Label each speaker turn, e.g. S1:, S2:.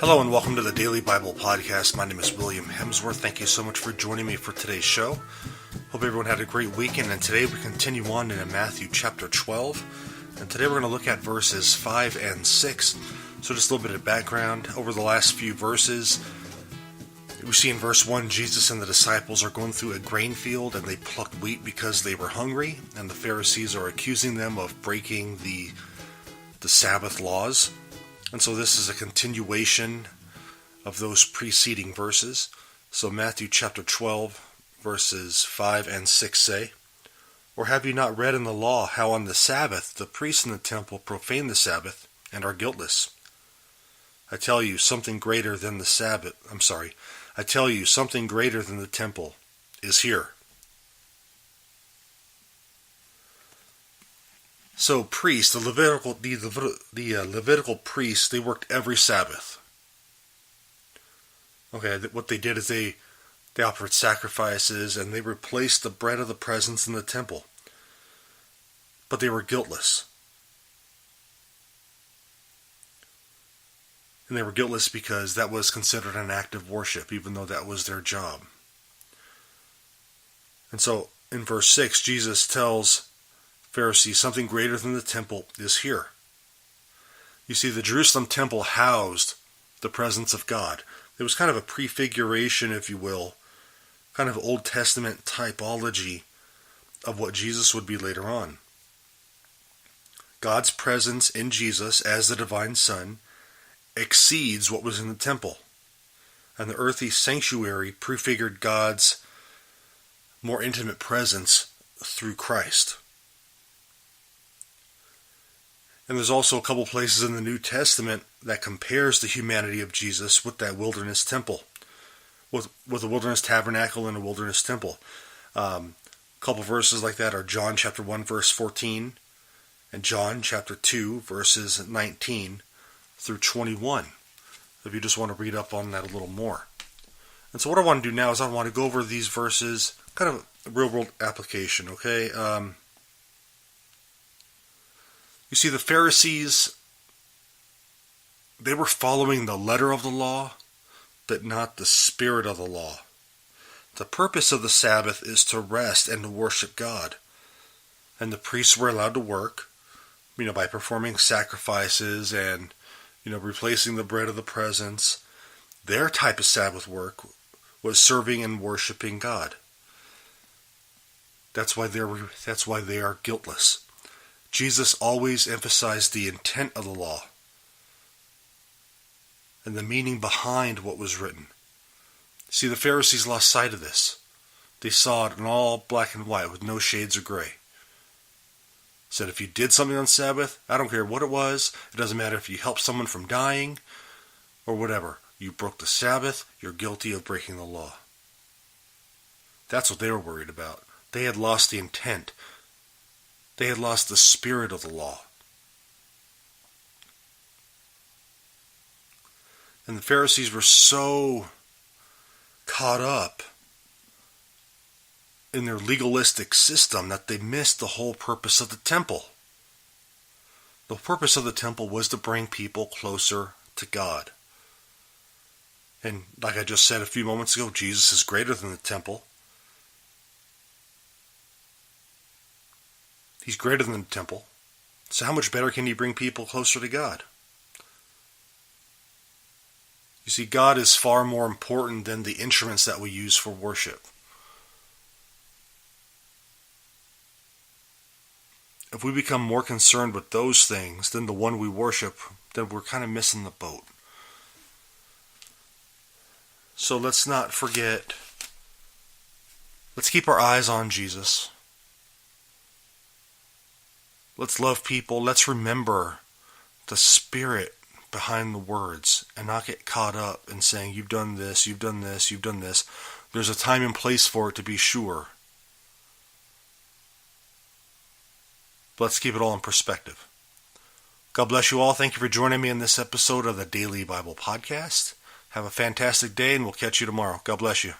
S1: Hello and welcome to the Daily Bible Podcast. My name is William Hemsworth. Thank you so much for joining me for today's show. Hope everyone had a great weekend, and today we continue on in Matthew chapter 12. And today we're going to look at verses 5 and 6. So just a little bit of background. Over the last few verses, we see in verse 1, Jesus and the disciples are going through a grain field and they plucked wheat because they were hungry, and the Pharisees are accusing them of breaking the Sabbath laws. And so this is a continuation of those preceding verses. So Matthew chapter 12, verses 5 and 6 say, "Or have you not read in the law how on the Sabbath the priests in the temple profane the Sabbath and are guiltless? I tell you something greater than the temple is here." So priests, the Levitical priests, they worked every Sabbath. Okay, what they did is they offered sacrifices and they replaced the bread of the presence in the temple. But they were guiltless. And they were guiltless because that was considered an act of worship, even though that was their job. And so in verse 6, Jesus tells Pharisees, something greater than the temple is here. You see, the Jerusalem temple housed the presence of God. It was kind of a prefiguration, if you will, kind of Old Testament typology of what Jesus would be later on. God's presence in Jesus as the divine Son exceeds what was in the temple. And the earthly sanctuary prefigured God's more intimate presence through Christ. And there's also a couple places in the New Testament that compares the humanity of Jesus with that wilderness temple, with a wilderness tabernacle and a wilderness temple. A couple verses like that are John chapter 1 verse 14 and John chapter 2 verses 19 through 21. If you just want to read up on that a little more. And so what I want to do now is I want to go over these verses, kind of a real world application, okay? You see, the Pharisees, they were following the letter of the law, but not the spirit of the law. The purpose of the Sabbath is to rest and to worship God. And the priests were allowed to work, by performing sacrifices and, replacing the bread of the presence. Their type of Sabbath work was serving and worshiping God. That's why they are guiltless. Jesus always emphasized the intent of the law and the meaning behind what was written. See, the Pharisees lost sight of this. They saw it in all black and white with no shades of gray. Said if you did something on Sabbath, I don't care what it was, it doesn't matter if you helped someone from dying or whatever. You broke the Sabbath, you're guilty of breaking the law. That's what they were worried about. They had lost the intent. They had lost the spirit of the law. And the Pharisees were so caught up in their legalistic system that they missed the whole purpose of the temple. The purpose of the temple was to bring people closer to God. And like I just said a few moments ago, Jesus is greater than the temple. He's greater than the temple. So how much better can he bring people closer to God? You see, God is far more important than the instruments that we use for worship. If we become more concerned with those things than the one we worship, then we're kind of missing the boat. So let's not forget, let's keep our eyes on Jesus. Let's love people. Let's remember the spirit behind the words and not get caught up in saying, you've done this, you've done this, you've done this. There's a time and place for it, to be sure. But let's keep it all in perspective. God bless you all. Thank you for joining me in this episode of the Daily Bible Podcast. Have a fantastic day, and we'll catch you tomorrow. God bless you.